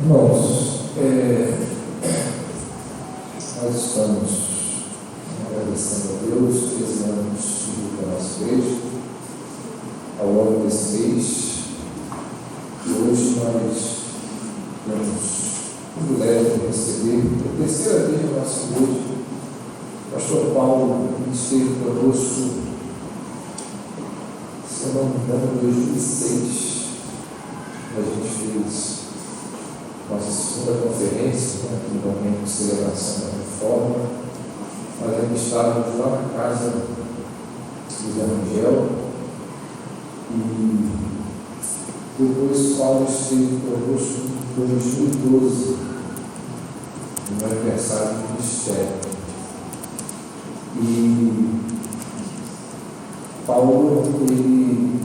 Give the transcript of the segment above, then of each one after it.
Irmãos, nós estamos agradecendo a Deus, 13 anos da nossa igreja, ao longo desse mês, e hoje nós temos o privilégio de receber, pela terceira vez na nossa igreja, o pastor Paulo, que esteve conosco, se eu não me engano, em 2006, a gente fez nossa segunda conferência, no momento de celebração da reforma. Nós ainda estávamos lá na casa do Zé Angel, e depois Paulo esteve conosco em 2012, no aniversário do ministério. E Paulo, ele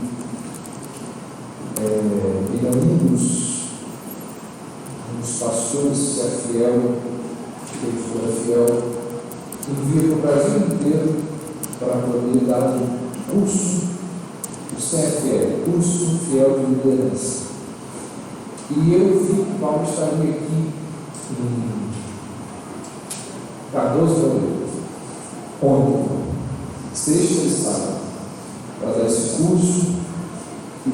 é um dos pastores que é fiel, que ele foi fiel, envia para o Brasil inteiro para poder dar um curso, o CFL, curso fiel de liderança. E eu vi que Paulo estaria aqui em Cardoso da Noite, ontem, sexta e sábado, para dar esse curso. E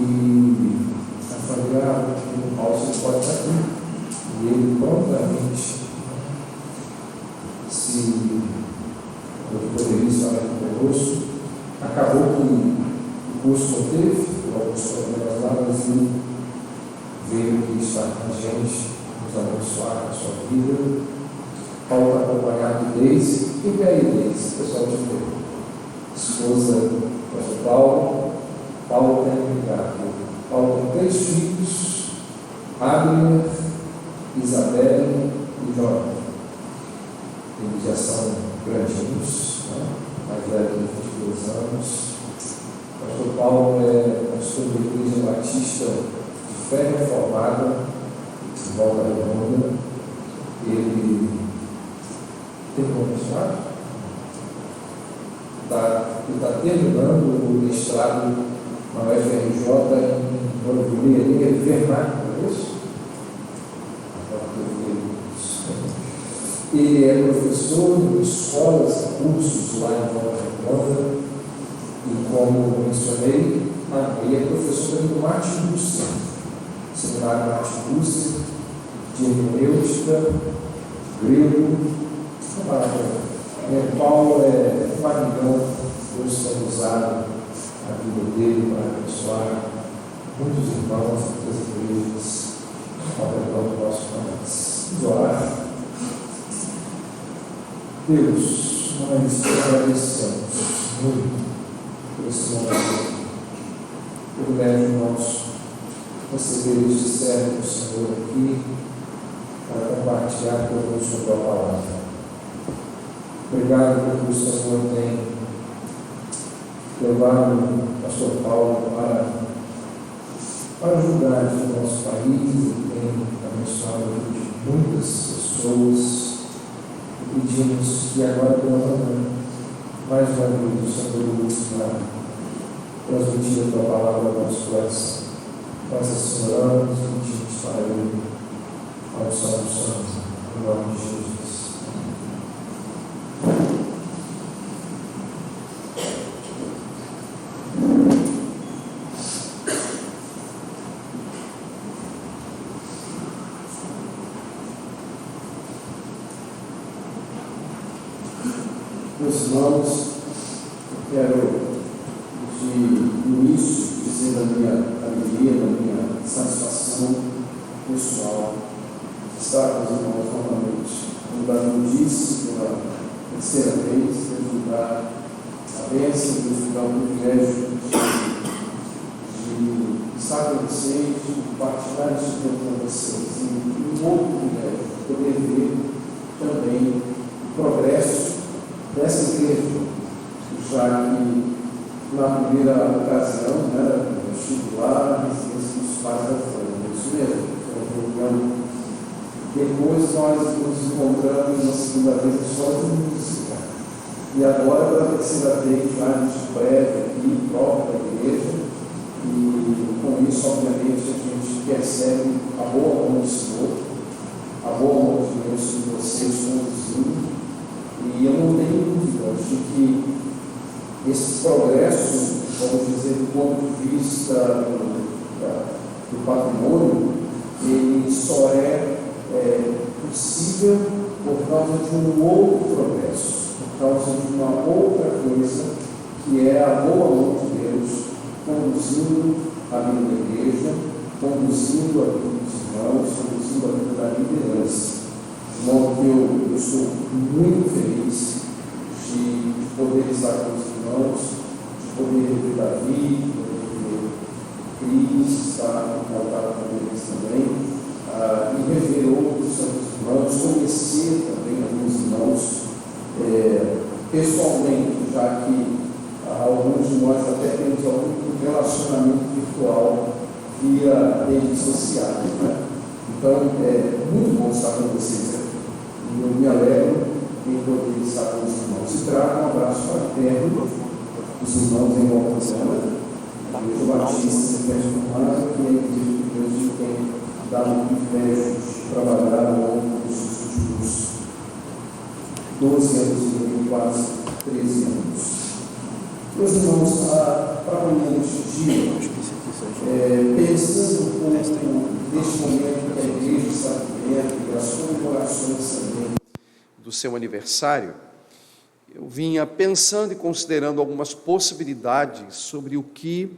a família, o Paulo, você pode estar aqui. E ele prontamente poderia estar aqui conosco. Acabou que o curso não teve, alguns problemas lá, mas ele veio aqui estar com a gente, nos abençoar com a sua vida. Paulo está acompanhado de Deise. Quem é aí, Deise? Pessoal de ver. Esposa do pastor Paulo. Paulo tem ligado. Paulo tem 3 filhos, Abner, Isabel e Jorge. Eles já são grandinhos, mais velho de 22 anos. O pastor Paulo é pastor da Igreja Batista de Fé Reformada, em Volta Redonda. Ele tem como mestrado? Ele está terminando o mestrado na UFRJ em Vernac, não é isso? Ele é professor em escolas e cursos lá em Volta Redonda, e como mencionei, ele é professor do Martin Luther, seminário Martin Luther, de hermenêutica, grego. Paulo é magnífico, Deus tem usado a vida dele para abençoar muitos irmãos, muitas igrejas ao redor do nosso país. Vamos orar. Deus, nós te agradecemos muito por esse momento, por leve nosso receber este servo do Senhor aqui para compartilhar conosco a tua palavra. Obrigado por que o Senhor tem levado o pastor Paulo para ajudar o nosso país, e tem abençoado muitas pessoas. Pedimos que agora, pela manhã, mais uma vez, o Senhor nos transmitir a tua palavra ao nosso coração. Nós assim oramos e pedimos para ele a unção do Santo, em nome de Jesus. Meus irmãos, eu quero de início dizer da minha alegria, da minha satisfação pessoal estar com os irmãos novamente. Como o Davi disse, pela terceira vez, Deus nos dá a bênção, Deus nos dá o privilégio de estar com vocês, de compartilhar isso com vocês. E um outro privilégio, poder ver também o progresso dessa igreja, já que na primeira ocasião, eu estive lá, os pais da família, isso mesmo, foi uma reunião. Depois nós nos encontramos na segunda vez só de música, e agora pela terceira vez já de prédio aqui, próprio da igreja, e com isso, obviamente, a gente percebe a boa mão do Senhor. boa mão de Deus sobre vocês conduzindo, e eu não tenho dúvida de que esses progressos, vamos dizer, do ponto de vista do patrimônio, ele só é possível por causa de um outro progresso, por causa de uma outra coisa, que é a boa mão de Deus conduzindo a vida da igreja, conduzindo a vida dos irmãos, conduzindo a vida da liderança. De modo que eu estou muito feliz de poder estar com os irmãos, de poder ver Davi, de poder ver Cris, estar no altar com eles também, e rever outros santos irmãos, conhecer também alguns irmãos pessoalmente, já que alguns de nós até temos algum relacionamento virtual via redes sociais, né? Então, é muito bom estar com vocês aqui. E eu me alegro em poder estar com os irmãos. E trago um abraço fraterno dos irmãos em Nova Zelândia, o Batista de Pés Formado, que é a igreja que Deus nos tem dado o privilégio de trabalhar ao longo dos últimos 12 anos e quase 13 anos. Meus irmãos, para amanhã deste dia, pensando um pouco neste momento que a igreja está vivendo e as comemorações também do seu aniversário, eu vinha pensando e considerando algumas possibilidades sobre o que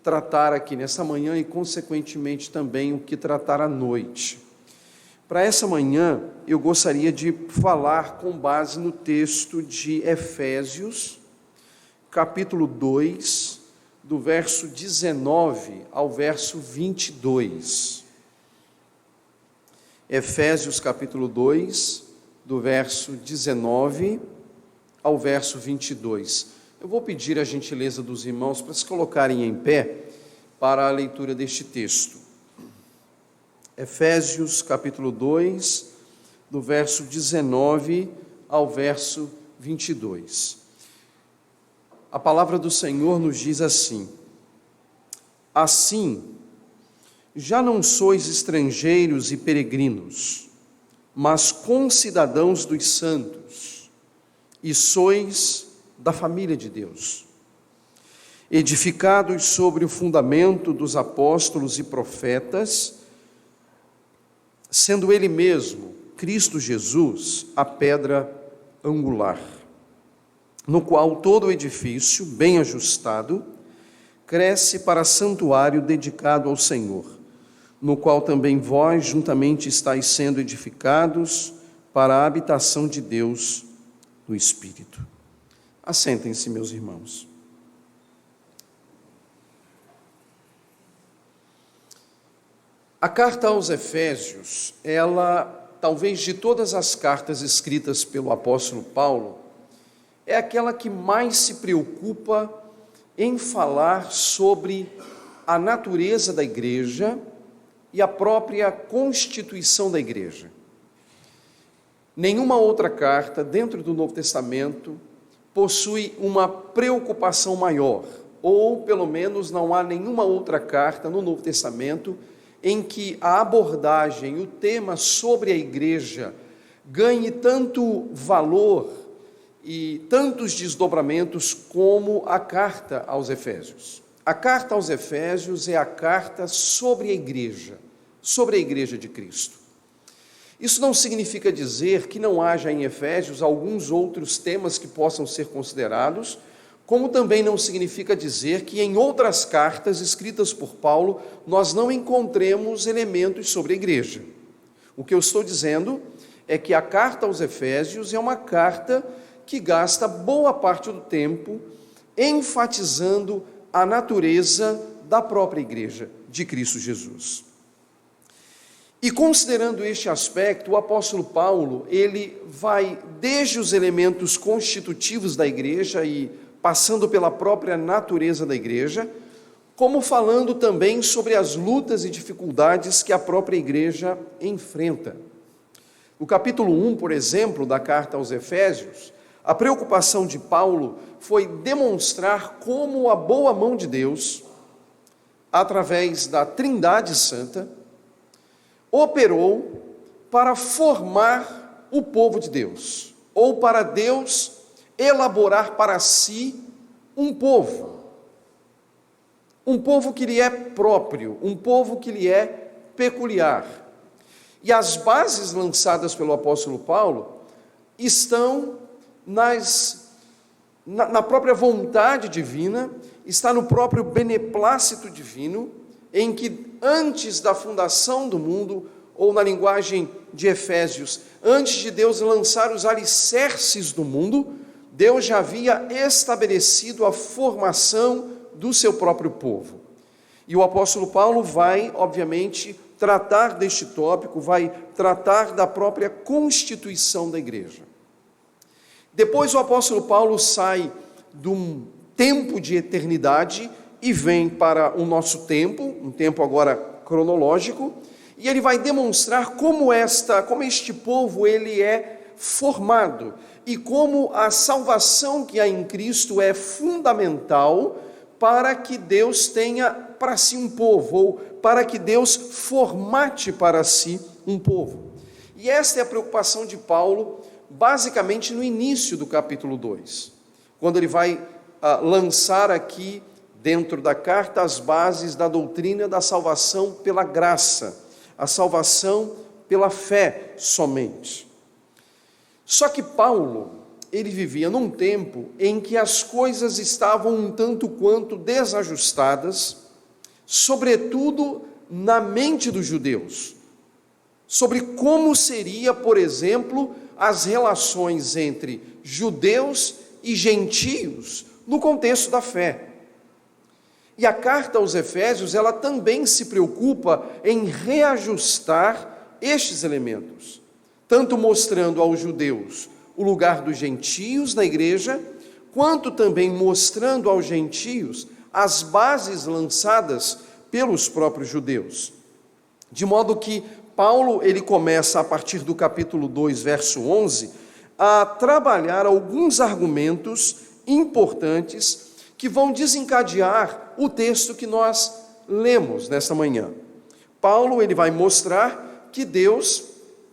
tratar aqui nessa manhã e, consequentemente, também o que tratar à noite. Para essa manhã, eu gostaria de falar com base no texto de Efésios, capítulo 2, do verso 19 ao verso 22. Efésios, capítulo 2, do verso 19 ao verso 22. Eu vou pedir a gentileza dos irmãos para se colocarem em pé para a leitura deste texto. Efésios, capítulo 2, do verso 19 ao verso 22. A palavra do Senhor nos diz assim: assim, já não sois estrangeiros e peregrinos, mas concidadãos dos santos, e sois da família de Deus, edificados sobre o fundamento dos apóstolos e profetas, sendo Ele mesmo, Cristo Jesus, a pedra angular, no qual todo o edifício, bem ajustado, cresce para santuário dedicado ao Senhor, no qual também vós juntamente estáis sendo edificados para a habitação de Deus no Espírito. Assentem-se, meus irmãos. A carta aos Efésios, ela, talvez de todas as cartas escritas pelo apóstolo Paulo, é aquela que mais se preocupa em falar sobre a natureza da igreja e a própria constituição da igreja. Nenhuma outra carta dentro do Novo Testamento possui uma preocupação maior, ou pelo menos não há nenhuma outra carta no Novo Testamento em que a abordagem, o tema sobre a igreja ganhe tanto valor e tantos desdobramentos como a carta aos Efésios. A carta aos Efésios é a carta sobre a igreja de Cristo. Isso não significa dizer que não haja em Efésios alguns outros temas que possam ser considerados, como também não significa dizer que em outras cartas escritas por Paulo nós não encontremos elementos sobre a igreja. O que eu estou dizendo é que a carta aos Efésios é uma carta que gasta boa parte do tempo enfatizando a natureza da própria igreja de Cristo Jesus. E considerando este aspecto, o apóstolo Paulo, ele vai desde os elementos constitutivos da igreja e passando pela própria natureza da igreja, como falando também sobre as lutas e dificuldades que a própria igreja enfrenta. No capítulo 1, por exemplo, da carta aos Efésios, a preocupação de Paulo foi demonstrar como a boa mão de Deus, através da Trindade Santa, operou para formar o povo de Deus, ou para Deus elaborar para si um povo que lhe é próprio, um povo que lhe é peculiar. E as bases lançadas pelo apóstolo Paulo estão na própria vontade divina, está no próprio beneplácito divino, em que antes da fundação do mundo, ou na linguagem de Efésios, antes de Deus lançar os alicerces do mundo, Deus já havia estabelecido a formação do seu próprio povo. E o apóstolo Paulo vai, obviamente, tratar deste tópico, vai tratar da própria constituição da igreja. Depois o apóstolo Paulo sai de um tempo de eternidade e vem para o nosso tempo, um tempo agora cronológico, e ele vai demonstrar como este povo ele é formado e como a salvação que há em Cristo é fundamental para que Deus tenha para si um povo, ou para que Deus formate para si um povo. E esta é a preocupação de Paulo, basicamente no início do capítulo 2, quando ele vai lançar aqui, dentro da carta, as bases da doutrina da salvação pela graça, a salvação pela fé somente. Só que Paulo, ele vivia num tempo em que as coisas estavam um tanto quanto desajustadas, sobretudo na mente dos judeus, sobre como seria, por exemplo, as relações entre judeus e gentios no contexto da fé. E a carta aos Efésios, ela também se preocupa em reajustar estes elementos, tanto mostrando aos judeus o lugar dos gentios na igreja, quanto também mostrando aos gentios as bases lançadas pelos próprios judeus. De modo que Paulo, ele começa a partir do capítulo 2, verso 11, a trabalhar alguns argumentos importantes que vão desencadear o texto que nós lemos nesta manhã. Paulo, ele vai mostrar que Deus,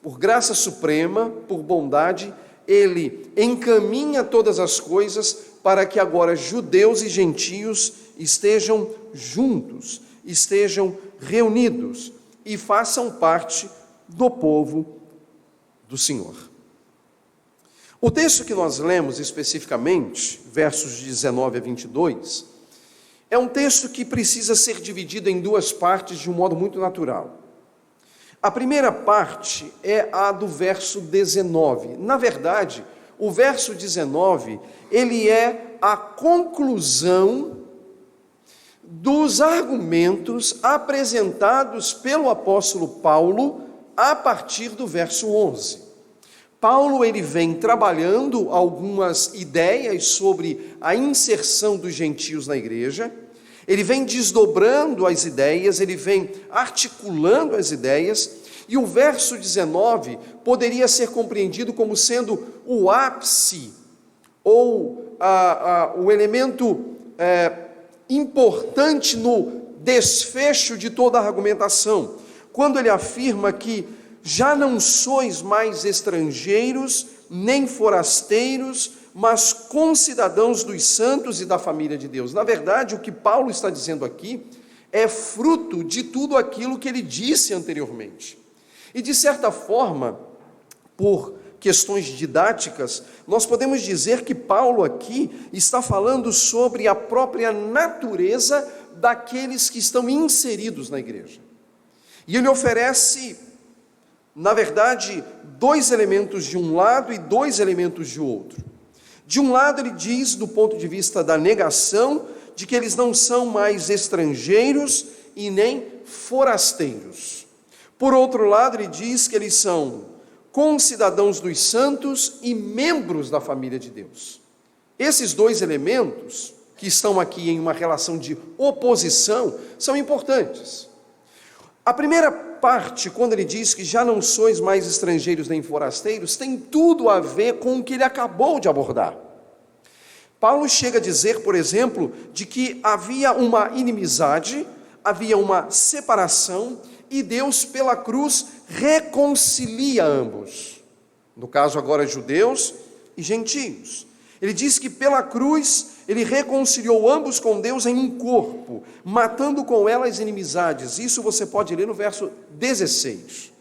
por graça suprema, por bondade, ele encaminha todas as coisas para que agora judeus e gentios estejam juntos, estejam reunidos e façam parte do povo do Senhor. O texto que nós lemos especificamente, versos 19 a 22, é um texto que precisa ser dividido em duas partes de um modo muito natural. A primeira parte é a do verso 19. Na verdade, o verso 19, ele é a conclusão dos argumentos apresentados pelo apóstolo Paulo a partir do verso 11. Paulo, ele vem trabalhando algumas ideias sobre a inserção dos gentios na igreja, ele vem desdobrando as ideias, ele vem articulando as ideias, e o verso 19 poderia ser compreendido como sendo o ápice, ou o elemento importante no desfecho de toda a argumentação, quando ele afirma que já não sois mais estrangeiros, nem forasteiros, mas concidadãos dos santos e da família de Deus. Na verdade, o que Paulo está dizendo aqui é fruto de tudo aquilo que ele disse anteriormente. E, de certa forma, por questões didáticas, nós podemos dizer que Paulo aqui está falando sobre a própria natureza daqueles que estão inseridos na igreja. E ele oferece, na verdade, dois elementos de um lado e dois elementos de outro. De um lado, ele diz, do ponto de vista da negação, de que eles não são mais estrangeiros e nem forasteiros. Por outro lado, ele diz que eles são concidadãos dos santos e membros da família de Deus. Esses dois elementos, que estão aqui em uma relação de oposição, são importantes. A primeira parte, quando ele diz que já não sois mais estrangeiros nem forasteiros, tem tudo a ver com o que ele acabou de abordar. Paulo chega a dizer, por exemplo, de que havia uma inimizade, havia uma separação e Deus, pela cruz, reconcilia ambos. No caso agora, judeus e gentios. Ele diz que pela cruz ele reconciliou ambos com Deus em um corpo, matando com ela as inimizades. Isso você pode ler no verso 16.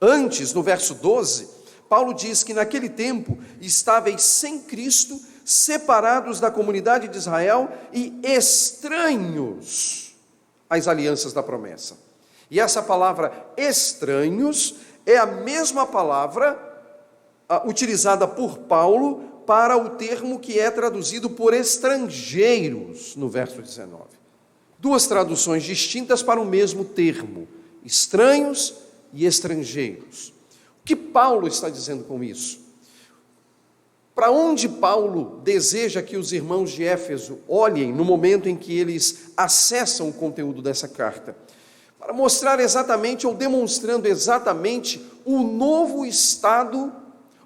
Antes, no verso 12, Paulo diz que naquele tempo estáveis sem Cristo, separados da comunidade de Israel e estranhos às alianças da promessa. E essa palavra estranhos é a mesma palavra utilizada por Paulo para o termo que é traduzido por estrangeiros no verso 19. Duas traduções distintas para o mesmo termo, estranhos e estrangeiros. O que Paulo está dizendo com isso? Para onde Paulo deseja que os irmãos de Éfeso olhem no momento em que eles acessam o conteúdo dessa carta? Para mostrar exatamente, ou demonstrando exatamente, o novo estado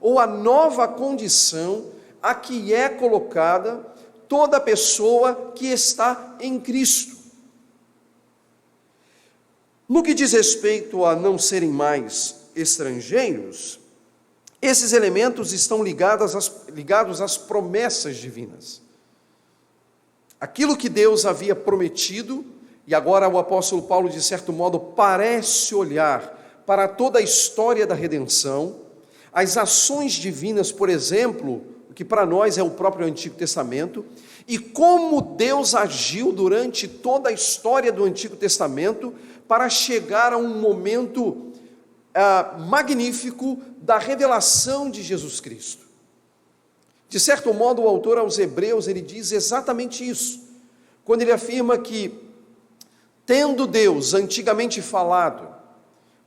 ou a nova condição a que é colocada toda pessoa que está em Cristo. No que diz respeito a não serem mais estrangeiros, esses elementos estão ligados às promessas divinas. Aquilo que Deus havia prometido, e agora o apóstolo Paulo, de certo modo, parece olhar para toda a história da redenção, as ações divinas, por exemplo, o que para nós é o próprio Antigo Testamento, e como Deus agiu durante toda a história do Antigo Testamento para chegar a um momento magnífico da revelação de Jesus Cristo. De certo modo, o autor aos Hebreus, ele diz exatamente isso, quando ele afirma que, tendo Deus antigamente falado,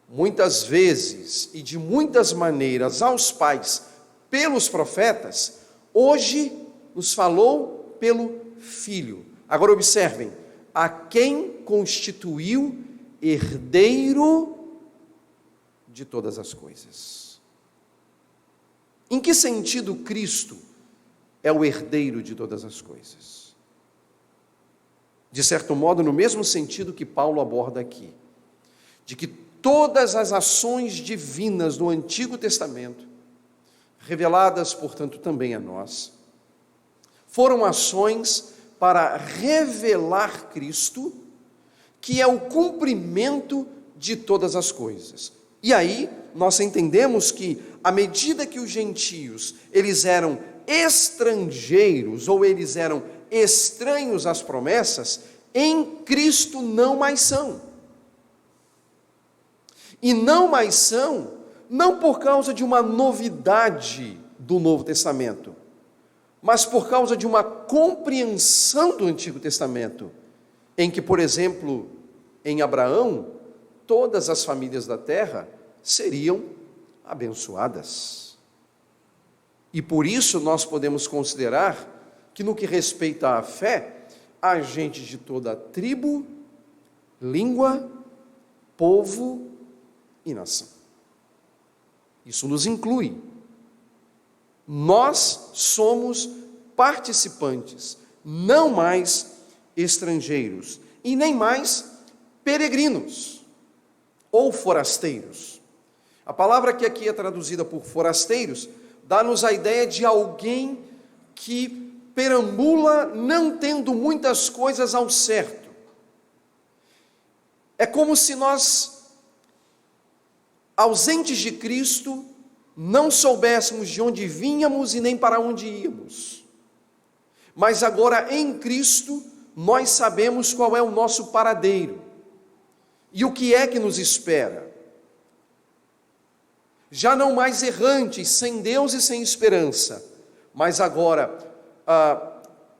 muitas vezes e de muitas maneiras aos pais pelos profetas, hoje nos falou pelo Filho. Agora observem, a quem constituiu herdeiro de todas as coisas. Em que sentido Cristo é o herdeiro de todas as coisas? De certo modo, no mesmo sentido que Paulo aborda aqui, de que todas as ações divinas do Antigo Testamento, reveladas, portanto, também a nós, foram ações para revelar Cristo, que é o cumprimento de todas as coisas. E aí, nós entendemos que, à medida que os gentios, eles eram estrangeiros, ou eles eram estranhos às promessas, em Cristo não mais são. E não mais são, não por causa de uma novidade do Novo Testamento, mas por causa de uma compreensão do Antigo Testamento, em que, por exemplo, em Abraão, todas as famílias da terra seriam abençoadas. E por isso nós podemos considerar que, no que respeita à fé, há gente de toda tribo, língua, povo e nação. Isso nos inclui. Nós somos participantes, não mais estrangeiros e nem mais peregrinos ou forasteiros. A palavra que aqui é traduzida por forasteiros dá-nos a ideia de alguém que perambula não tendo muitas coisas ao certo. É como se nós, ausentes de Cristo, não soubéssemos de onde vínhamos e nem para onde íamos. Mas agora em Cristo, nós sabemos qual é o nosso paradeiro e o que é que nos espera. Já não mais errantes, sem Deus e sem esperança, mas agora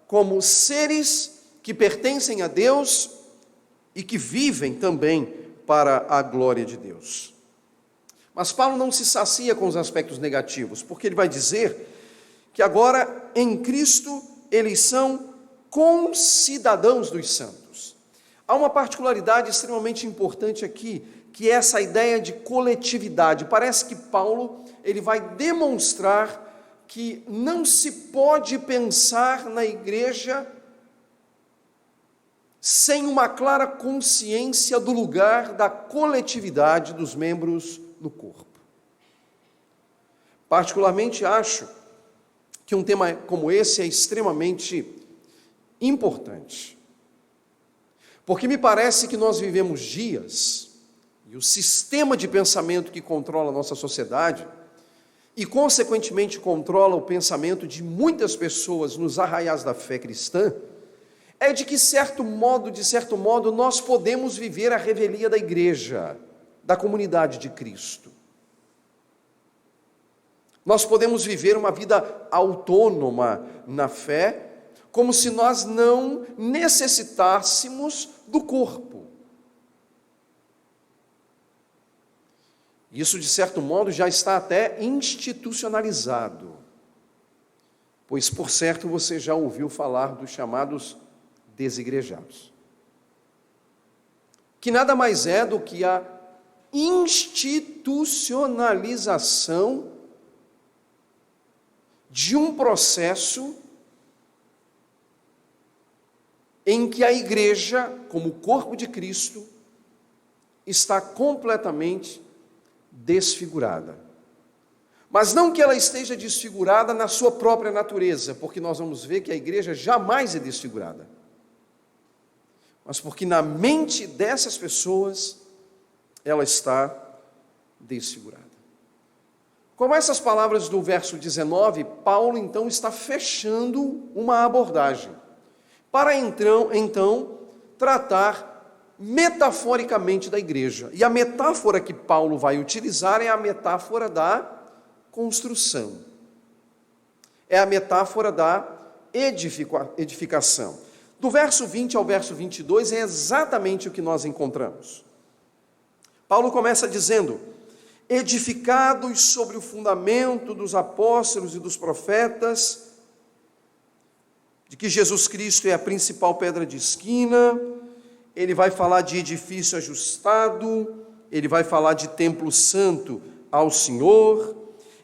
como seres que pertencem a Deus e que vivem também para a glória de Deus. Mas Paulo não se sacia com os aspectos negativos, porque ele vai dizer que agora em Cristo eles são concidadãos dos santos. Há uma particularidade extremamente importante aqui, que é essa ideia de coletividade. Parece que Paulo ele vai demonstrar que não se pode pensar na igreja sem uma clara consciência do lugar da coletividade dos membros no corpo. Particularmente acho que um tema como esse é extremamente importante, porque me parece que nós vivemos dias, e o sistema de pensamento que controla a nossa sociedade, e consequentemente controla o pensamento de muitas pessoas nos arraiais da fé cristã, é de que, de certo modo, nós podemos viver a revelia da igreja, da comunidade de Cristo. Nós podemos viver uma vida autônoma na fé, como se nós não necessitássemos do corpo. Isso, de certo modo, já está até institucionalizado, pois, por certo, você já ouviu falar dos chamados desigrejados, que nada mais é do que a institucionalização de um processo em que a igreja, como corpo de Cristo, está completamente desfigurada. Mas não que ela esteja desfigurada na sua própria natureza, porque nós vamos ver que a igreja jamais é desfigurada, mas porque na mente dessas pessoas ela está desfigurada. Com essas palavras do verso 19, Paulo então está fechando uma abordagem, para então tratar metaforicamente da igreja. E a metáfora que Paulo vai utilizar é a metáfora da construção. É a metáfora da edificação. Do verso 20 ao verso 22 é exatamente o que nós encontramos. Paulo começa dizendo: edificados sobre o fundamento dos apóstolos e dos profetas, de que Jesus Cristo é a principal pedra de esquina. Ele vai falar de edifício ajustado, ele vai falar de templo santo ao Senhor,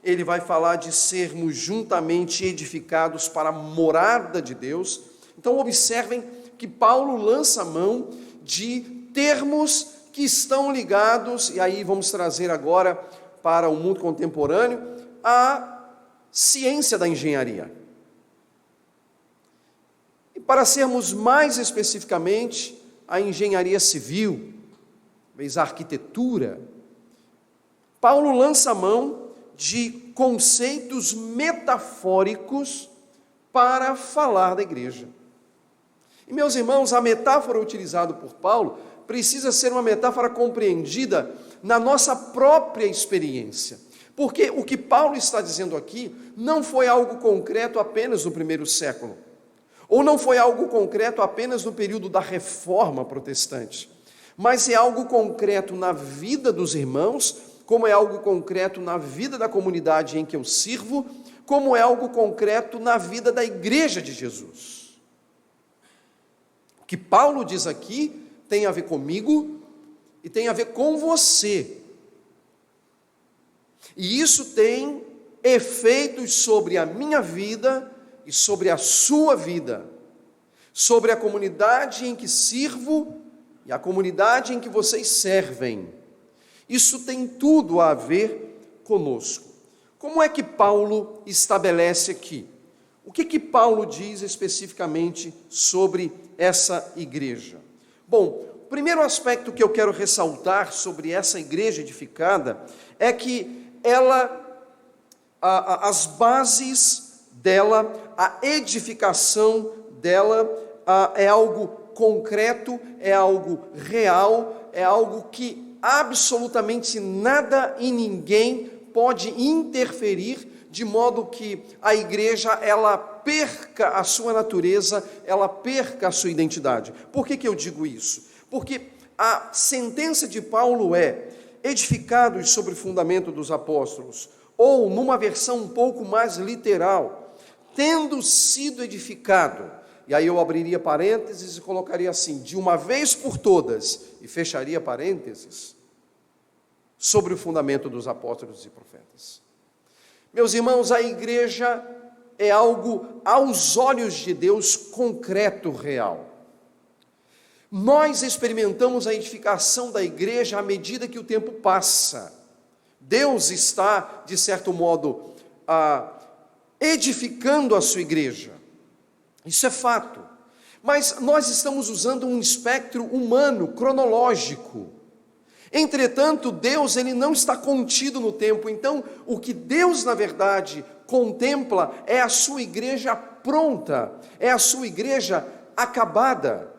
ele vai falar de sermos juntamente edificados para a morada de Deus. Então observem que Paulo lança mão de termos que estão ligados, e aí vamos trazer agora para o mundo contemporâneo, a ciência da engenharia. E para sermos mais especificamente, a engenharia civil, talvez a arquitetura, Paulo lança mão de conceitos metafóricos para falar da igreja. E, meus irmãos, a metáfora utilizada por Paulo precisa ser uma metáfora compreendida na nossa própria experiência. Porque o que Paulo está dizendo aqui não foi algo concreto apenas no primeiro século, ou não foi algo concreto apenas no período da Reforma Protestante, mas é algo concreto na vida dos irmãos, como é algo concreto na vida da comunidade em que eu sirvo, como é algo concreto na vida da igreja de Jesus. O que Paulo diz aqui tem a ver comigo e tem a ver com você. E isso tem efeitos sobre a minha vida e sobre a sua vida, sobre a comunidade em que sirvo e a comunidade em que vocês servem. Isso tem tudo a ver conosco. Como é que Paulo estabelece aqui? O que Paulo diz especificamente sobre essa igreja? Bom, o primeiro aspecto que eu quero ressaltar sobre essa igreja edificada é que as bases dela, a edificação dela é algo concreto, é algo real, é algo que absolutamente nada e ninguém pode interferir, de modo que a igreja ela perca a sua natureza, ela perca a sua identidade. Por que eu digo isso? Porque a sentença de Paulo é: edificados sobre o fundamento dos apóstolos, ou numa versão um pouco mais literal, tendo sido edificado. E aí eu abriria parênteses e colocaria assim: de uma vez por todas, e fecharia parênteses, sobre o fundamento dos apóstolos e profetas. Meus irmãos, a igreja é algo, aos olhos de Deus, concreto, real. Nós experimentamos a edificação da igreja à medida que o tempo passa. Deus está, de certo modo, edificando a sua igreja. Isso é fato. Mas nós estamos usando um espectro humano, cronológico. Entretanto, Deus ele não está contido no tempo. Então, o que Deus, na verdade, contempla é a sua igreja pronta, é a sua igreja acabada,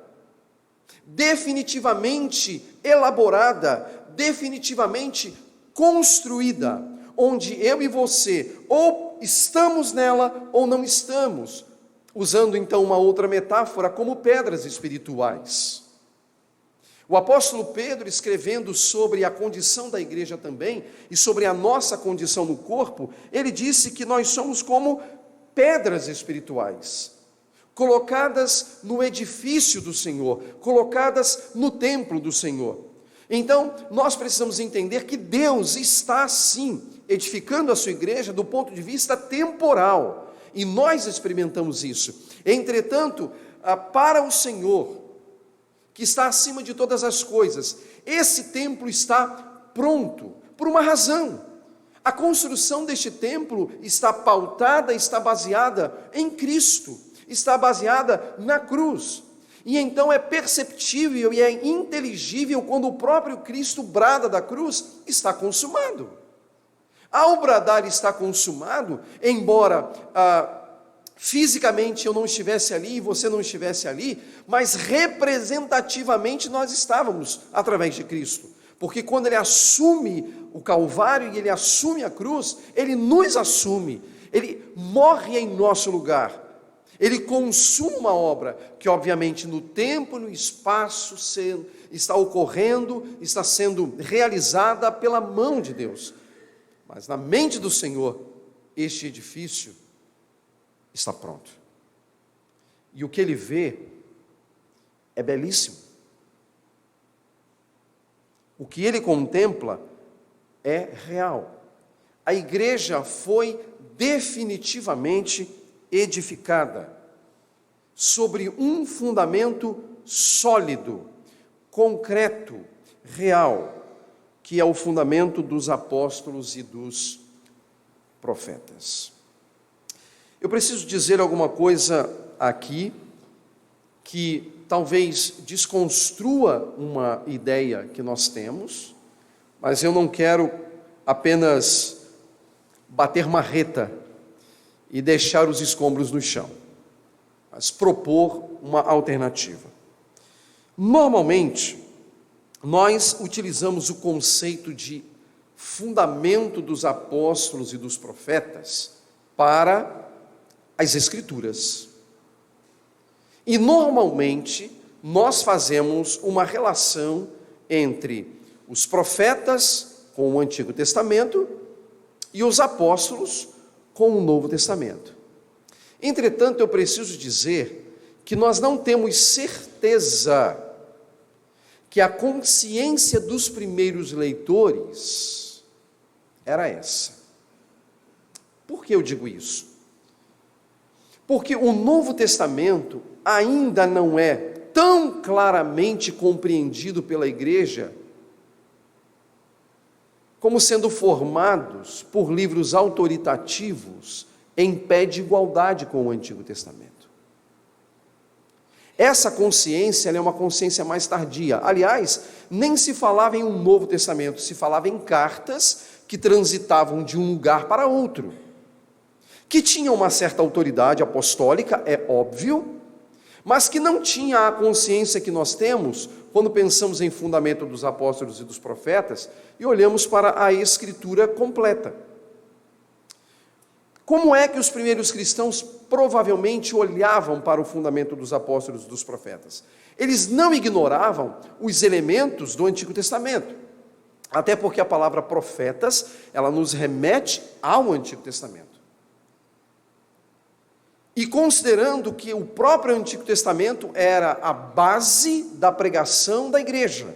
definitivamente elaborada, definitivamente construída, onde eu e você ou estamos nela ou não estamos, usando então uma outra metáfora, como pedras espirituais. O apóstolo Pedro, escrevendo sobre a condição da igreja também, e sobre a nossa condição no corpo, ele disse que nós somos como pedras espirituais, colocadas no edifício do Senhor, colocadas no templo do Senhor. Então, nós precisamos entender que Deus está, sim, edificando a sua igreja do ponto de vista temporal, e nós experimentamos isso. Entretanto, para o Senhor, que está acima de todas as coisas, esse templo está pronto, por uma razão. A construção deste templo está pautada, está baseada em Cristo, está baseada na cruz. E então é perceptível e é inteligível quando o próprio Cristo brada da cruz, está consumado. Ao bradar está consumado, embora fisicamente eu não estivesse ali e você não estivesse ali, mas representativamente nós estávamos através de Cristo. Porque quando ele assume o Calvário e ele assume a cruz, ele nos assume, ele morre em nosso lugar. Ele consuma uma obra que obviamente no tempo e no espaço está ocorrendo, está sendo realizada pela mão de Deus. Mas na mente do Senhor, este edifício está pronto. E o que ele vê é belíssimo. O que ele contempla é real. A igreja foi definitivamente edificada sobre um fundamento sólido, concreto, real, que é o fundamento dos apóstolos e dos profetas. Eu preciso dizer alguma coisa aqui que talvez desconstrua uma ideia que nós temos, mas eu não quero apenas bater marreta e deixar os escombros no chão, mas propor uma alternativa. Normalmente, nós utilizamos o conceito de fundamento dos apóstolos e dos profetas para as Escrituras. E normalmente nós fazemos uma relação entre os profetas com o Antigo Testamento e os apóstolos com o Novo Testamento. Entretanto, eu preciso dizer que nós não temos certeza que a consciência dos primeiros leitores era essa. Por que eu digo isso? Porque o Novo Testamento ainda não é tão claramente compreendido pela igreja como sendo formados por livros autoritativos em pé de igualdade com o Antigo Testamento. Essa consciência é uma consciência mais tardia. Aliás, nem se falava em um Novo Testamento, se falava em cartas que transitavam de um lugar para outro, que tinham uma certa autoridade apostólica, é óbvio, mas que não tinha a consciência que nós temos quando pensamos em fundamento dos apóstolos e dos profetas e olhamos para a Escritura completa. Como é que os primeiros cristãos provavelmente olhavam para o fundamento dos apóstolos e dos profetas? Eles não ignoravam os elementos do Antigo Testamento, até porque a palavra profetas, ela nos remete ao Antigo Testamento. E considerando que o próprio Antigo Testamento era a base da pregação da igreja,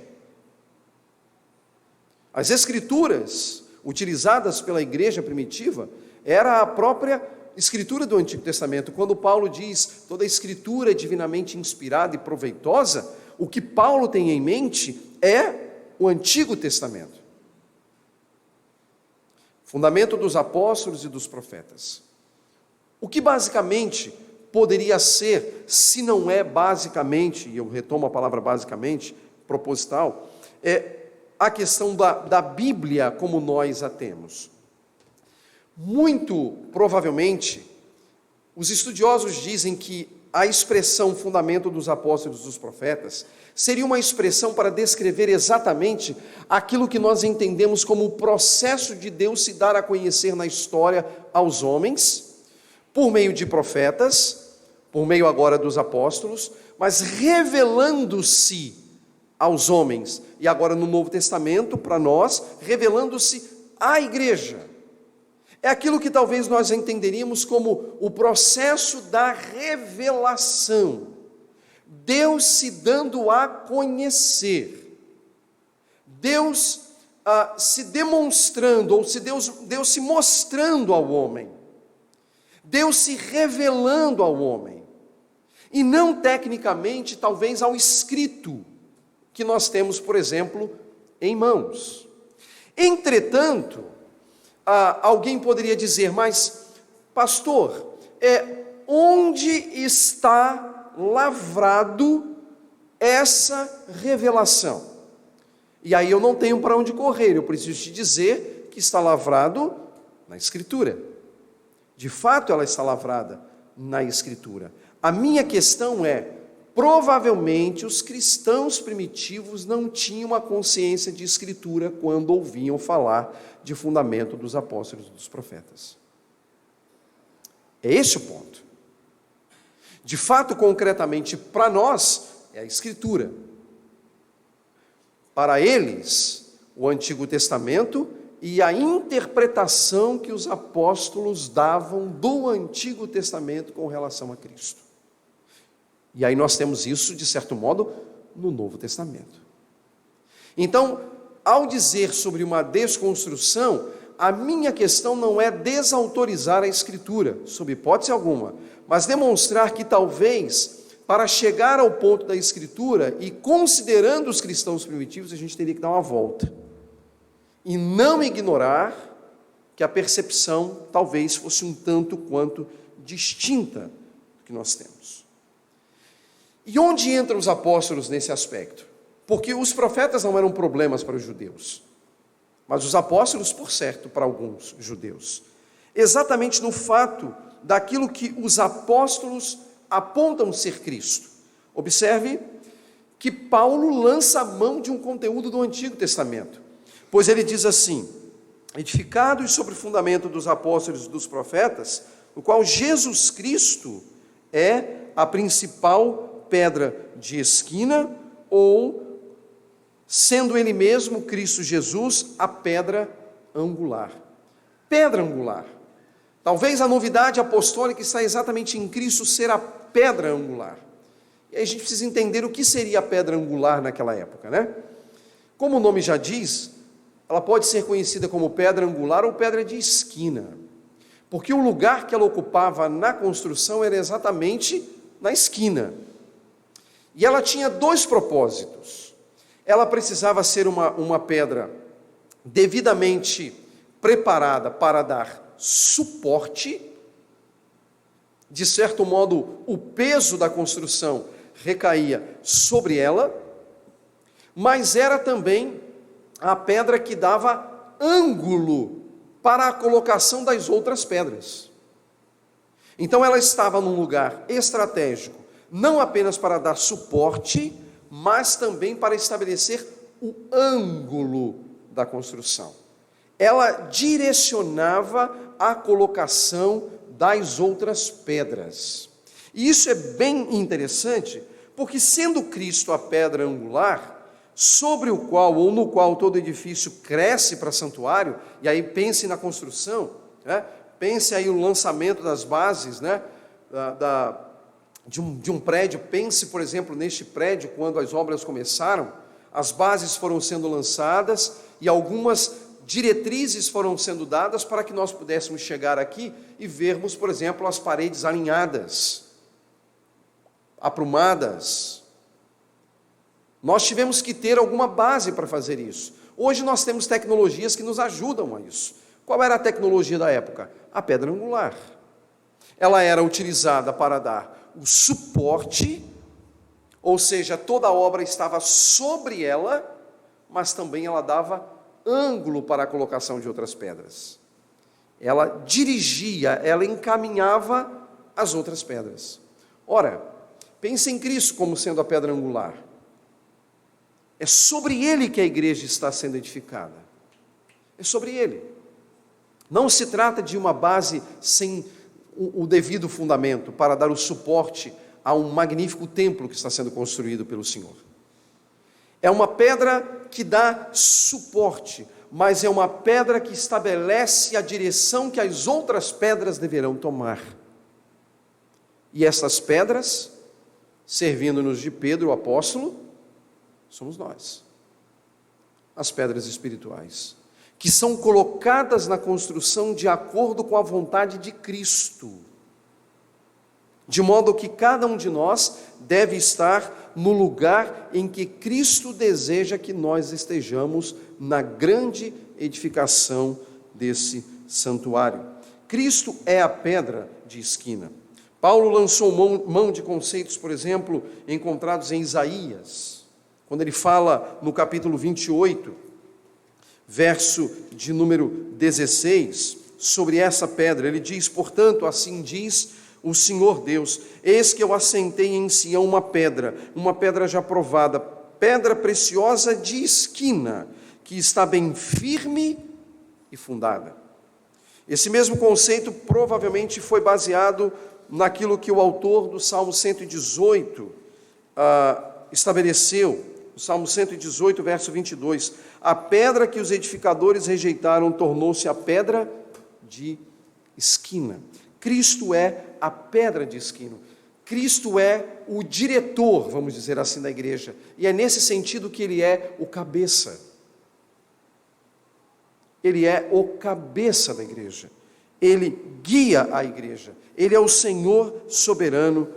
as Escrituras utilizadas pela igreja primitiva era a própria Escritura do Antigo Testamento. Quando Paulo diz toda a Escritura é divinamente inspirada e proveitosa, O que Paulo tem em mente é o Antigo Testamento. Fundamento dos apóstolos e dos profetas. O que basicamente poderia ser, se não é basicamente, e eu retomo a palavra basicamente, proposital, é a questão da Bíblia como nós a temos. Muito provavelmente, os estudiosos dizem que a expressão fundamento dos apóstolos e dos profetas seria uma expressão para descrever exatamente aquilo que nós entendemos como o processo de Deus se dar a conhecer na história aos homens, por meio de profetas, por meio agora dos apóstolos, mas revelando-se aos homens, e agora no Novo Testamento, para nós, revelando-se à igreja. É aquilo que talvez nós entenderíamos como o processo da revelação. Deus se dando a conhecer. Deus se demonstrando, ou Deus se mostrando ao homem. Deus se revelando ao homem. E não tecnicamente, talvez, ao escrito, que nós temos, por exemplo, em mãos. Entretanto, alguém poderia dizer, mas, pastor, onde está lavrado essa revelação? E aí eu não tenho para onde correr, eu preciso te dizer que está lavrado na Escritura. De fato, ela está lavrada na Escritura. A minha questão provavelmente os cristãos primitivos não tinham a consciência de Escritura quando ouviam falar de fundamento dos apóstolos e dos profetas. É esse o ponto. De fato, concretamente, para nós, é a Escritura. Para eles, o Antigo Testamento e a interpretação que os apóstolos davam do Antigo Testamento com relação a Cristo. E aí nós temos isso, de certo modo, no Novo Testamento. Então, ao dizer sobre uma desconstrução, a minha questão não é desautorizar a Escritura, sob hipótese alguma, mas demonstrar que talvez, para chegar ao ponto da Escritura, e considerando os cristãos primitivos, a gente teria que dar uma volta. E não ignorar que a percepção talvez fosse um tanto quanto distinta do que nós temos. E onde entram os apóstolos nesse aspecto? Porque os profetas não eram problemas para os judeus, mas os apóstolos, por certo, para alguns judeus. Exatamente no fato daquilo que os apóstolos apontam ser Cristo. Observe que Paulo lança a mão de um conteúdo do Antigo Testamento, pois ele diz assim: edificados sobre o fundamento dos apóstolos e dos profetas, no qual Jesus Cristo é a principal pedra de esquina, ou, sendo ele mesmo, Cristo Jesus, a pedra angular. Pedra angular. Talvez a novidade apostólica está exatamente em Cristo ser a pedra angular. E aí a gente precisa entender o que seria a pedra angular naquela época, né? Como o nome já diz, ela pode ser conhecida como pedra angular ou pedra de esquina, porque o lugar que ela ocupava na construção era exatamente na esquina. E ela tinha dois propósitos. Ela precisava ser uma pedra devidamente preparada para dar suporte. De certo modo, o peso da construção recaía sobre ela, mas era também a pedra que dava ângulo para a colocação das outras pedras. Então ela estava num lugar estratégico, não apenas para dar suporte, mas também para estabelecer o ângulo da construção. Ela direcionava a colocação das outras pedras. E isso é bem interessante, porque sendo Cristo a pedra angular, sobre o qual ou no qual todo edifício cresce para santuário, e aí pense na construção, né? Pense aí no lançamento das bases, né? De um prédio. Pense, por exemplo, neste prédio, quando as obras começaram, as bases foram sendo lançadas e algumas diretrizes foram sendo dadas para que nós pudéssemos chegar aqui e vermos, por exemplo, as paredes alinhadas, aprumadas. Nós tivemos que ter alguma base para fazer isso. Hoje nós temos tecnologias que nos ajudam a isso. Qual era a tecnologia da época? A pedra angular. Ela era utilizada para dar o suporte, ou seja, toda a obra estava sobre ela, mas também ela dava ângulo para a colocação de outras pedras. Ela dirigia, ela encaminhava as outras pedras. Ora, pense em Cristo como sendo a pedra angular. É sobre ele que a igreja está sendo edificada. É sobre ele. Não se trata de uma base sem o devido fundamento para dar o suporte a um magnífico templo que está sendo construído pelo Senhor. É uma pedra que dá suporte, mas é uma pedra que estabelece a direção que as outras pedras deverão tomar. E essas pedras, servindo-nos de Pedro, o apóstolo, somos nós. As pedras espirituais, que são colocadas na construção de acordo com a vontade de Cristo, de modo que cada um de nós deve estar no lugar em que Cristo deseja que nós estejamos na grande edificação desse santuário. Cristo é a pedra de esquina. Paulo lançou mão de conceitos, por exemplo, encontrados em Isaías, quando ele fala no capítulo 28, verso de número 16, sobre essa pedra. Ele diz: portanto, assim diz o Senhor Deus, eis que eu assentei em Sião uma pedra já provada, pedra preciosa de esquina, que está bem firme e fundada. Esse mesmo conceito provavelmente foi baseado naquilo que o autor do Salmo 118 estabeleceu, o Salmo 118, verso 22, a pedra que os edificadores rejeitaram tornou-se a pedra de esquina. Cristo é a pedra de esquina. Cristo é o diretor, vamos dizer assim, da igreja. E é nesse sentido que ele é o cabeça. Ele é o cabeça da igreja. Ele guia a igreja. Ele é o Senhor soberano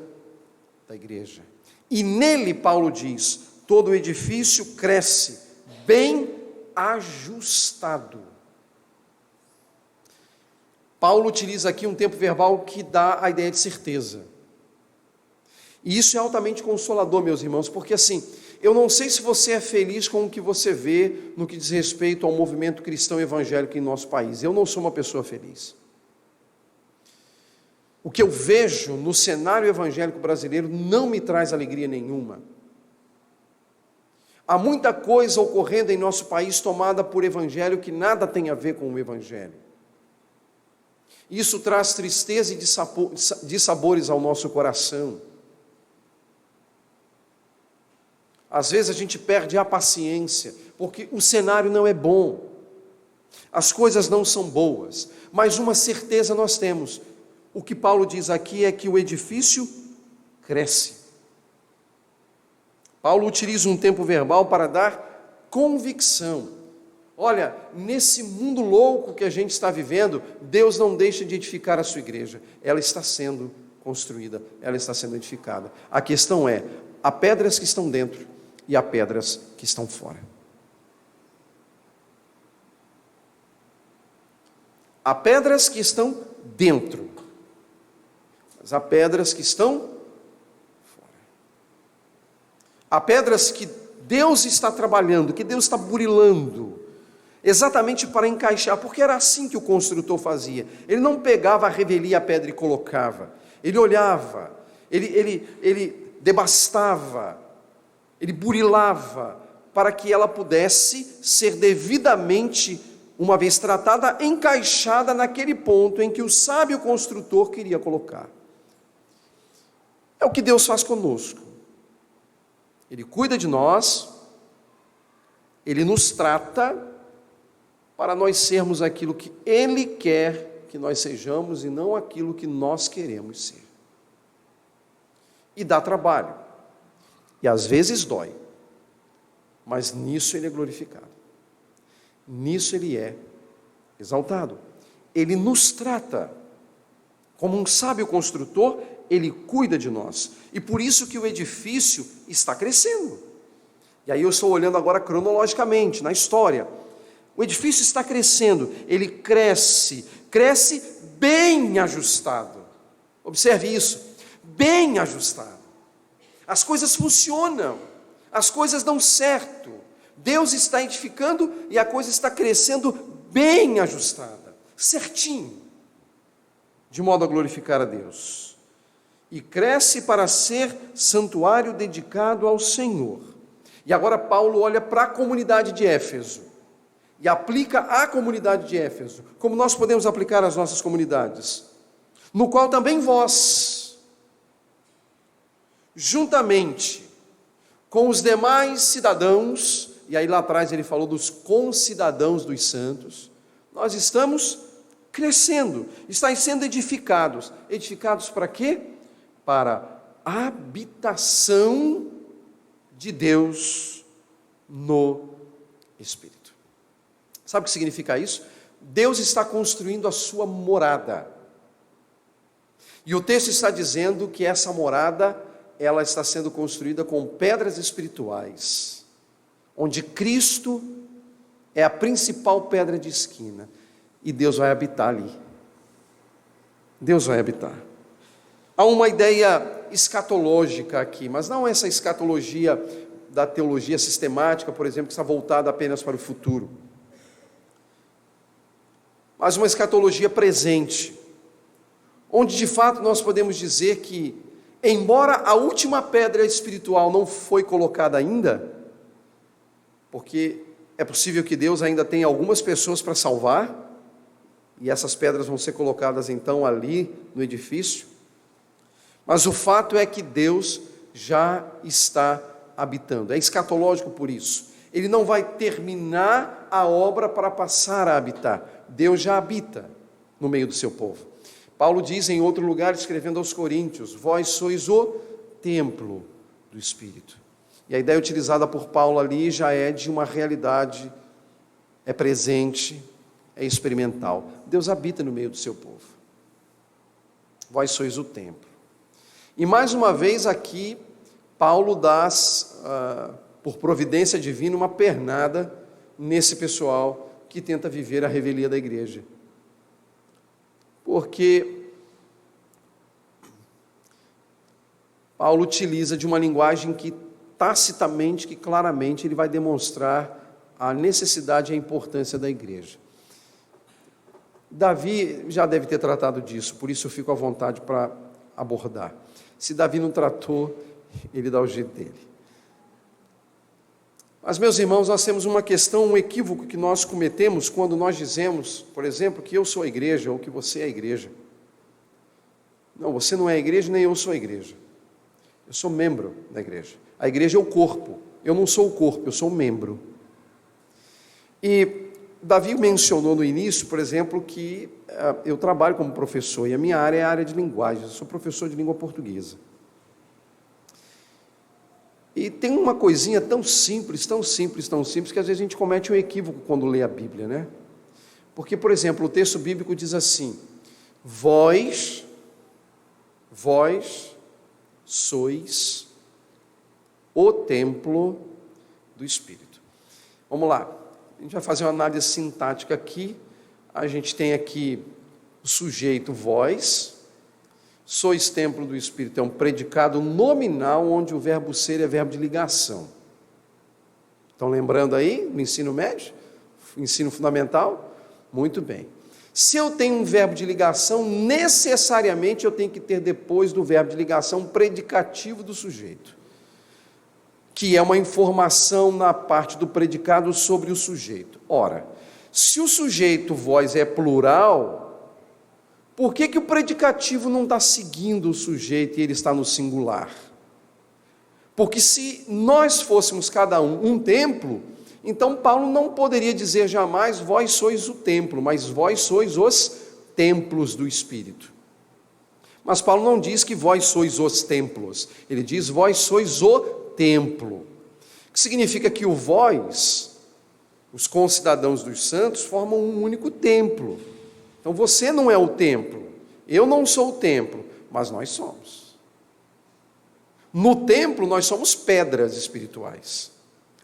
da igreja. E nele, Paulo diz, todo o edifício cresce, bem ajustado. Paulo utiliza aqui um tempo verbal que dá a ideia de certeza. E isso é altamente consolador, meus irmãos, porque assim, eu não sei se você é feliz com o que você vê no que diz respeito ao movimento cristão evangélico em nosso país. Eu não sou uma pessoa feliz. O que eu vejo no cenário evangélico brasileiro não me traz alegria nenhuma. Há muita coisa ocorrendo em nosso país tomada por evangelho que nada tem a ver com o evangelho. Isso traz tristeza e dissabores ao nosso coração. Às vezes a gente perde a paciência, porque o cenário não é bom, as coisas não são boas, mas uma certeza nós temos: o que Paulo diz aqui é que o edifício cresce. Paulo utiliza um tempo verbal para dar convicção. Olha, nesse mundo louco que a gente está vivendo, Deus não deixa de edificar a sua igreja. Ela está sendo construída, ela está sendo edificada. A questão é, há pedras que estão dentro e há pedras que estão fora. Há pedras que estão dentro, mas há pedras que estão fora. Há pedras que Deus está trabalhando, que Deus está burilando, exatamente para encaixar, porque era assim que o construtor fazia. Ele não pegava, revelia a pedra e colocava. Ele olhava, ele debastava, ele burilava, para que ela pudesse ser devidamente, uma vez tratada, encaixada naquele ponto em que o sábio construtor queria colocar. É o que Deus faz conosco. Ele cuida de nós, Ele nos trata para nós sermos aquilo que Ele quer que nós sejamos e não aquilo que nós queremos ser. E dá trabalho, e às vezes dói, mas nisso Ele é glorificado, nisso Ele é exaltado. Ele nos trata como um sábio construtor, Ele cuida de nós, e por isso que o edifício está crescendo. E aí eu estou olhando agora cronologicamente, na história. O edifício está crescendo, ele cresce bem ajustado. Observe isso, bem ajustado. As coisas funcionam, as coisas dão certo. Deus está edificando e a coisa está crescendo bem ajustada, certinho, de modo a glorificar a Deus. E cresce para ser santuário dedicado ao Senhor. E agora Paulo olha para a comunidade de Éfeso e aplica à comunidade de Éfeso, como nós podemos aplicar às nossas comunidades, no qual também vós, juntamente com os demais cidadãos, e aí lá atrás ele falou dos concidadãos dos santos, nós estamos crescendo, estáis sendo edificados. Edificados para quê? Para a habitação de Deus no Espírito. Sabe o que significa isso? Deus está construindo a sua morada. E o texto está dizendo que essa morada, ela está sendo construída com pedras espirituais, onde Cristo é a principal pedra de esquina, e Deus vai habitar ali. Deus vai habitar. Há uma ideia escatológica aqui, mas não essa escatologia da teologia sistemática, por exemplo, que está voltada apenas para o futuro, mas uma escatologia presente, onde de fato nós podemos dizer que, embora a última pedra espiritual não foi colocada ainda, porque é possível que Deus ainda tenha algumas pessoas para salvar, e essas pedras vão ser colocadas então ali no edifício, mas o fato é que Deus já está habitando. É escatológico por isso. Ele não vai terminar a obra para passar a habitar. Deus já habita no meio do seu povo. Paulo diz em outro lugar, escrevendo aos Coríntios: vós sois o templo do Espírito. E a ideia utilizada por Paulo ali já é de uma realidade, é presente, é experimental. Deus habita no meio do seu povo. Vós sois o templo. E mais uma vez aqui, Paulo dá, por providência divina, uma pernada nesse pessoal que tenta viver a revelia da igreja. Porque Paulo utiliza de uma linguagem que tacitamente, que claramente ele vai demonstrar a necessidade e a importância da igreja. Davi já deve ter tratado disso, por isso eu fico à vontade para abordar. Se Davi não tratou, ele dá o jeito dele. Mas, meus irmãos, nós temos uma questão, um equívoco que nós cometemos quando nós dizemos, por exemplo, que eu sou a igreja ou que você é a igreja. Não, você não é a igreja, nem eu sou a igreja. Eu sou membro da igreja. A igreja é o corpo. Eu não sou o corpo, eu sou um membro. E Davi mencionou no início, por exemplo, que eu trabalho como professor, e a minha área é a área de linguagem, eu sou professor de língua portuguesa. E tem uma coisinha tão simples, tão simples, tão simples, que às vezes a gente comete um equívoco quando lê a Bíblia, né? Porque, por exemplo, o texto bíblico diz assim: vós sois o templo do Espírito. Vamos lá, a gente vai fazer uma análise sintática aqui. A gente tem aqui o sujeito vós, sois templo do Espírito, é um predicado nominal, onde o verbo ser é verbo de ligação. Estão lembrando aí, no ensino médio, ensino fundamental? Muito bem. Se eu tenho um verbo de ligação, necessariamente eu tenho que ter depois do verbo de ligação um predicativo do sujeito, que é uma informação na parte do predicado sobre o sujeito. Ora, se o sujeito vós é plural, por que o predicativo não está seguindo o sujeito e ele está no singular? Porque se nós fôssemos cada um templo, então Paulo não poderia dizer jamais vós sois o templo, mas vós sois os templos do Espírito. Mas Paulo não diz que vós sois os templos, ele diz vós sois o templo, que significa que o vós, os concidadãos dos santos, formam um único templo. Então você não é o templo, eu não sou o templo, mas nós somos. No templo nós somos pedras espirituais.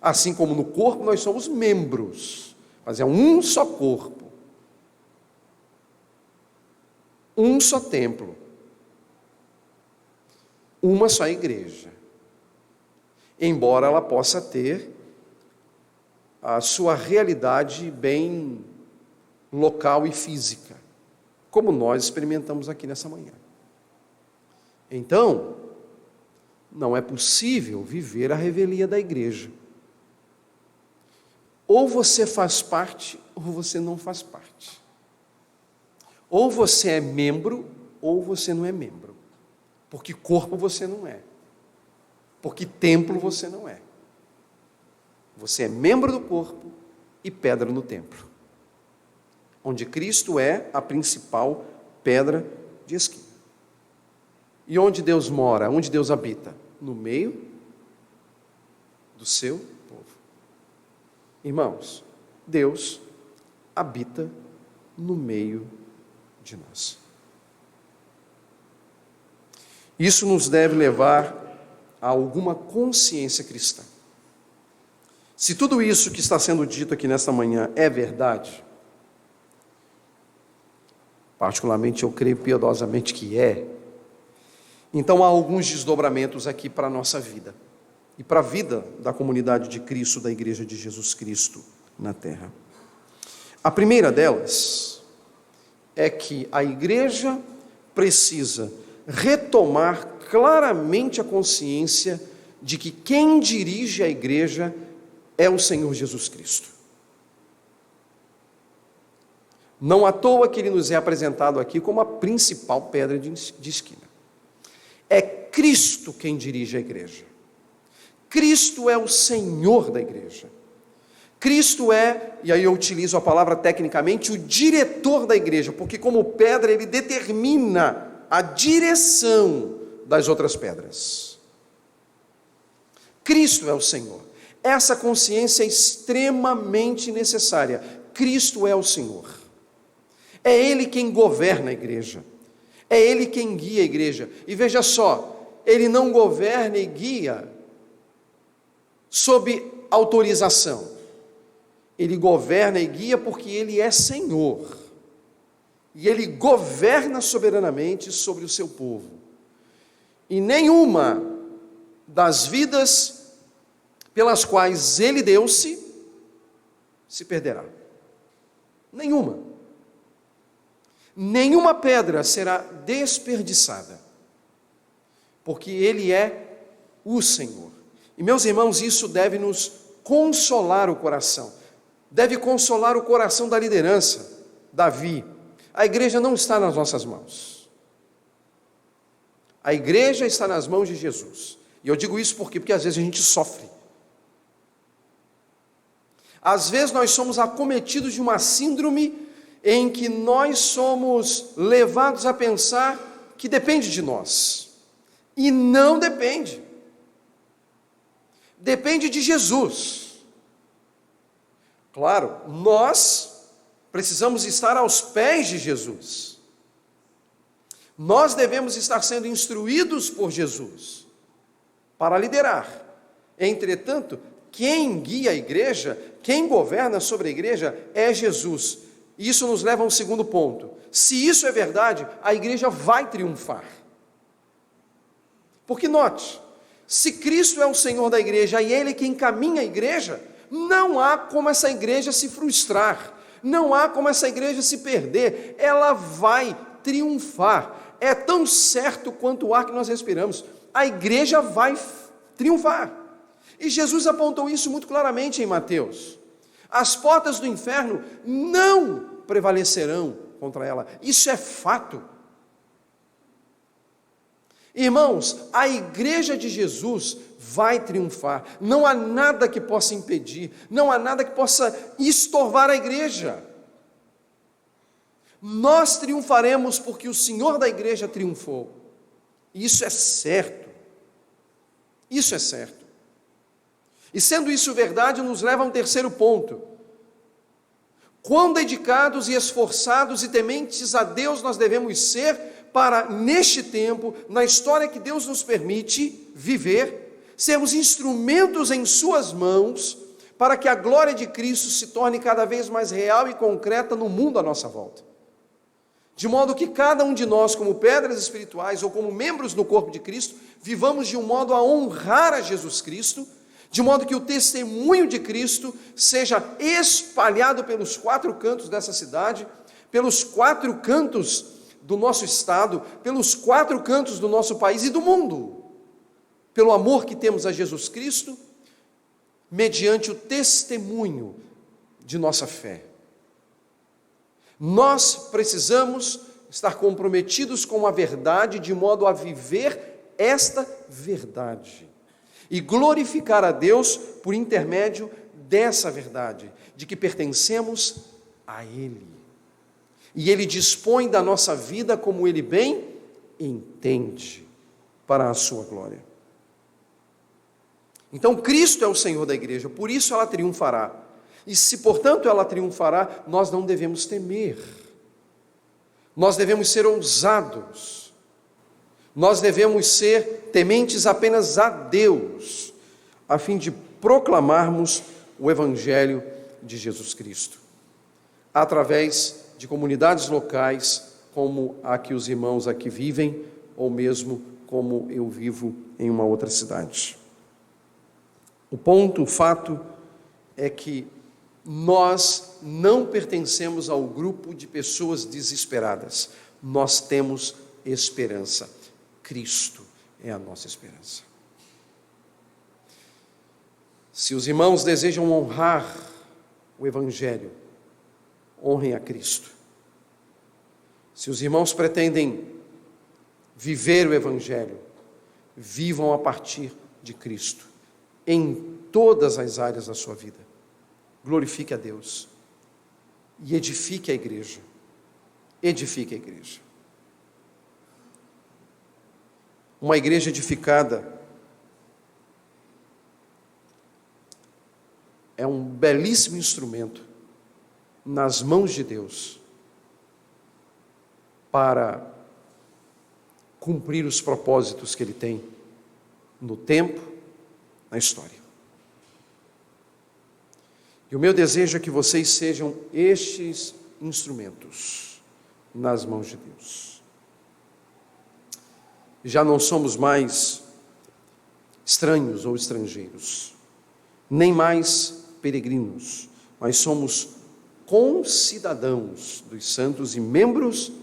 Assim como no corpo nós somos membros, mas é um só corpo, um só templo, uma só igreja. Embora ela possa ter a sua realidade bem local e física, como nós experimentamos aqui nessa manhã. Então, não é possível viver a revelia da igreja. Ou você faz parte, ou você não faz parte. Ou você é membro, ou você não é membro. Porque corpo você não é. Porque templo você não é. Você é membro do corpo e pedra no templo, onde Cristo é a principal pedra de esquina. E onde Deus mora, onde Deus habita? No meio do seu povo. Irmãos, Deus habita no meio de nós. Isso nos deve levar a alguma consciência cristã. Se tudo isso que está sendo dito aqui nesta manhã é verdade, particularmente eu creio piedosamente que é, então há alguns desdobramentos aqui para a nossa vida e para a vida da comunidade de Cristo, da Igreja de Jesus Cristo na terra. A primeira delas é que a igreja precisa retomar claramente a consciência de que quem dirige a igreja é o Senhor Jesus Cristo. Não à toa que ele nos é apresentado aqui como a principal pedra de esquina. É Cristo quem dirige a igreja. Cristo é o Senhor da igreja. Cristo é, e aí eu utilizo a palavra tecnicamente, o diretor da igreja, porque como pedra ele determina a direção das outras pedras. Cristo é o Senhor. Essa consciência é extremamente necessária. Cristo é o Senhor. É Ele quem governa a igreja. É Ele quem guia a igreja. E veja só, Ele não governa e guia sob autorização. Ele governa e guia porque Ele é Senhor. E Ele governa soberanamente sobre o seu povo. E nenhuma das vidas pelas quais Ele deu-se, se perderá. Nenhuma. Nenhuma pedra será desperdiçada. Porque Ele é o Senhor. E meus irmãos, isso deve nos consolar o coração. Deve consolar o coração da liderança. Davi, a igreja não está nas nossas mãos. A igreja está nas mãos de Jesus. E eu digo isso porque às vezes a gente sofre. Às vezes nós somos acometidos de uma síndrome em que nós somos levados a pensar que depende de nós. E não depende. Depende de Jesus. Claro, nós precisamos estar aos pés de Jesus. Nós devemos estar sendo instruídos por Jesus para liderar. Entretanto, quem guia a igreja, quem governa sobre a igreja é Jesus. Isso nos leva a um segundo ponto. Se isso é verdade, a igreja vai triunfar. Porque note, se Cristo é o Senhor da igreja e Ele quem caminha a igreja, não há como essa igreja se frustrar, não há como essa igreja se perder, ela vai triunfar. É tão certo quanto o ar que nós respiramos, a igreja vai triunfar. E Jesus apontou isso muito claramente em Mateus. As portas do inferno não prevalecerão contra ela, isso é fato. Irmãos, a igreja de Jesus vai triunfar, não há nada que possa impedir, não há nada que possa estorvar a igreja. Nós triunfaremos porque o Senhor da igreja triunfou, isso é certo, isso é certo. E sendo isso verdade, nos leva a um terceiro ponto. Quão dedicados e esforçados e tementes a Deus nós devemos ser para, neste tempo, na história que Deus nos permite viver, sermos instrumentos em suas mãos para que a glória de Cristo se torne cada vez mais real e concreta no mundo à nossa volta. De modo que cada um de nós, como pedras espirituais ou como membros do corpo de Cristo, vivamos de um modo a honrar a Jesus Cristo, de modo que o testemunho de Cristo seja espalhado pelos 4 cantos dessa cidade, pelos 4 cantos do nosso estado, pelos 4 cantos do nosso país e do mundo, pelo amor que temos a Jesus Cristo, mediante o testemunho de nossa fé. Nós precisamos estar comprometidos com a verdade, de modo a viver esta verdade e glorificar a Deus por intermédio dessa verdade, de que pertencemos a Ele. E Ele dispõe da nossa vida como Ele bem entende, para a sua glória. Então Cristo é o Senhor da igreja, por isso ela triunfará. E se, portanto, ela triunfará, nós não devemos temer. Nós devemos ser ousados. Nós devemos ser tementes apenas a Deus, a fim de proclamarmos o Evangelho de Jesus Cristo, através de comunidades locais, como a que os irmãos aqui vivem, ou mesmo como eu vivo em uma outra cidade. O fato é que nós não pertencemos ao grupo de pessoas desesperadas. Nós temos esperança. Cristo é a nossa esperança. Se os irmãos desejam honrar o Evangelho, honrem a Cristo. Se os irmãos pretendem viver o Evangelho, vivam a partir de Cristo, em todas as áreas da sua vida. Glorifique a Deus e edifique a igreja. Edifique a igreja. Uma igreja edificada é um belíssimo instrumento nas mãos de Deus para cumprir os propósitos que Ele tem no tempo, na história. E o meu desejo é que vocês sejam estes instrumentos nas mãos de Deus. Já não somos mais estranhos ou estrangeiros, nem mais peregrinos, mas somos concidadãos dos santos e membros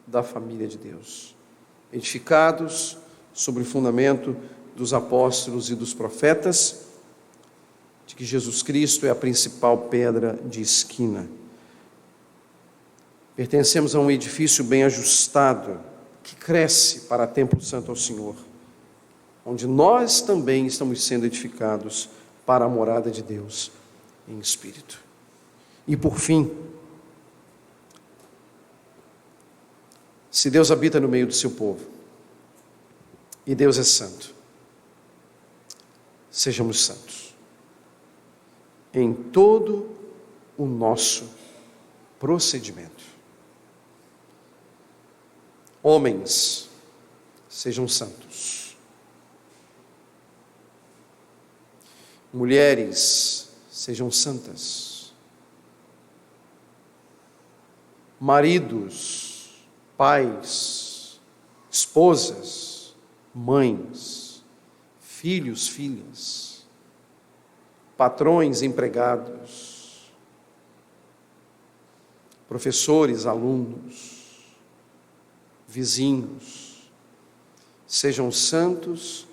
da família de Deus, edificados sobre o fundamento dos apóstolos e dos profetas, de que Jesus Cristo é a principal pedra de esquina. Pertencemos a um edifício bem ajustado, que cresce para templo santo ao Senhor, onde nós também estamos sendo edificados para a morada de Deus em espírito. E por fim, se Deus habita no meio do seu povo, e Deus é santo, sejamos santos em todo o nosso procedimento. Homens, sejam santos. Mulheres, sejam santas. Maridos, pais, esposas, mães, filhos, filhas, patrões, empregados, professores, alunos, vizinhos, sejam santos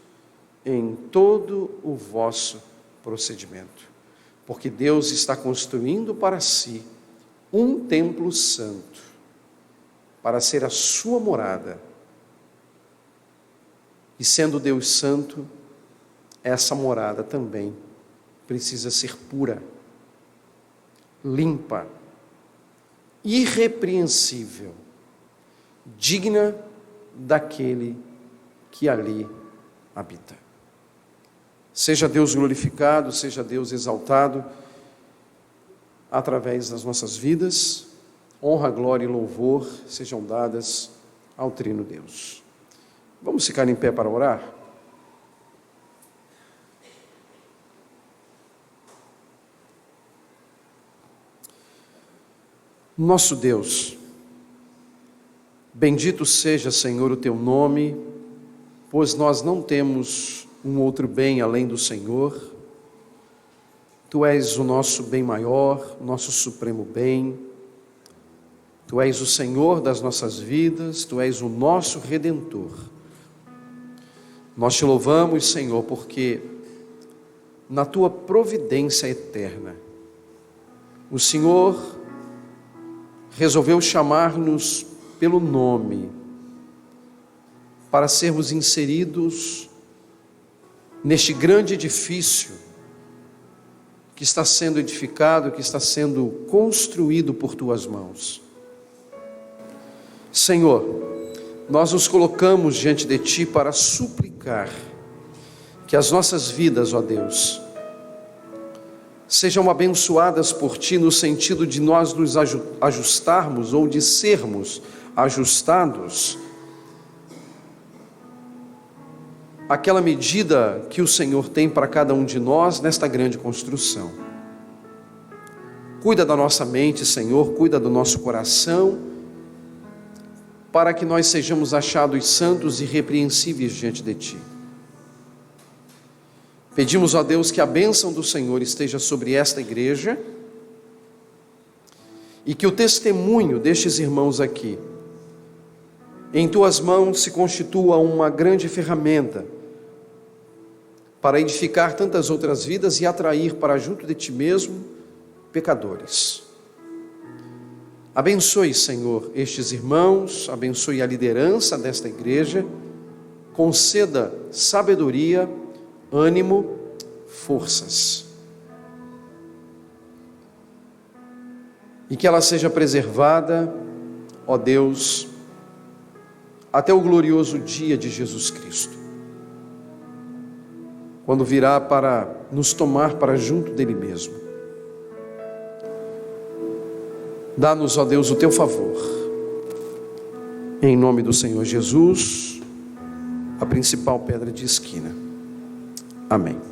em todo o vosso procedimento, porque Deus está construindo para si um templo santo, para ser a sua morada. E sendo Deus santo, essa morada também precisa ser pura, limpa, irrepreensível, digna daquele que ali habita. Seja Deus glorificado, seja Deus exaltado através das nossas vidas. Honra, glória e louvor sejam dadas ao Trino Deus. Vamos ficar em pé para orar? Nosso Deus, bendito seja, Senhor, o teu nome, pois nós não temos um outro bem além do Senhor. Tu és o nosso bem maior, nosso supremo bem. Tu és o Senhor das nossas vidas, Tu és o nosso Redentor. Nós te louvamos, Senhor, porque na Tua providência eterna, o Senhor resolveu chamar-nos pelo nome, para sermos inseridos neste grande edifício que está sendo edificado, que está sendo construído por Tuas mãos. Senhor, nós nos colocamos diante de Ti para suplicar que as nossas vidas, ó Deus, sejam abençoadas por Ti, no sentido de nós nos ajustarmos ou de sermos ajustados àquela medida que o Senhor tem para cada um de nós nesta grande construção. Cuida da nossa mente, Senhor, cuida do nosso coração, para que nós sejamos achados santos e irrepreensíveis diante de Ti. Pedimos a Deus que a bênção do Senhor esteja sobre esta igreja e que o testemunho destes irmãos aqui, em Tuas mãos, se constitua uma grande ferramenta para edificar tantas outras vidas e atrair para junto de Ti mesmo pecadores. Abençoe, Senhor, estes irmãos, abençoe a liderança desta igreja, conceda sabedoria, ânimo, forças, e que ela seja preservada, ó Deus, até o glorioso dia de Jesus Cristo, quando virá para nos tomar para junto dele mesmo. Dá-nos, ó Deus, o Teu favor, em nome do Senhor Jesus, a principal pedra de esquina. Amém.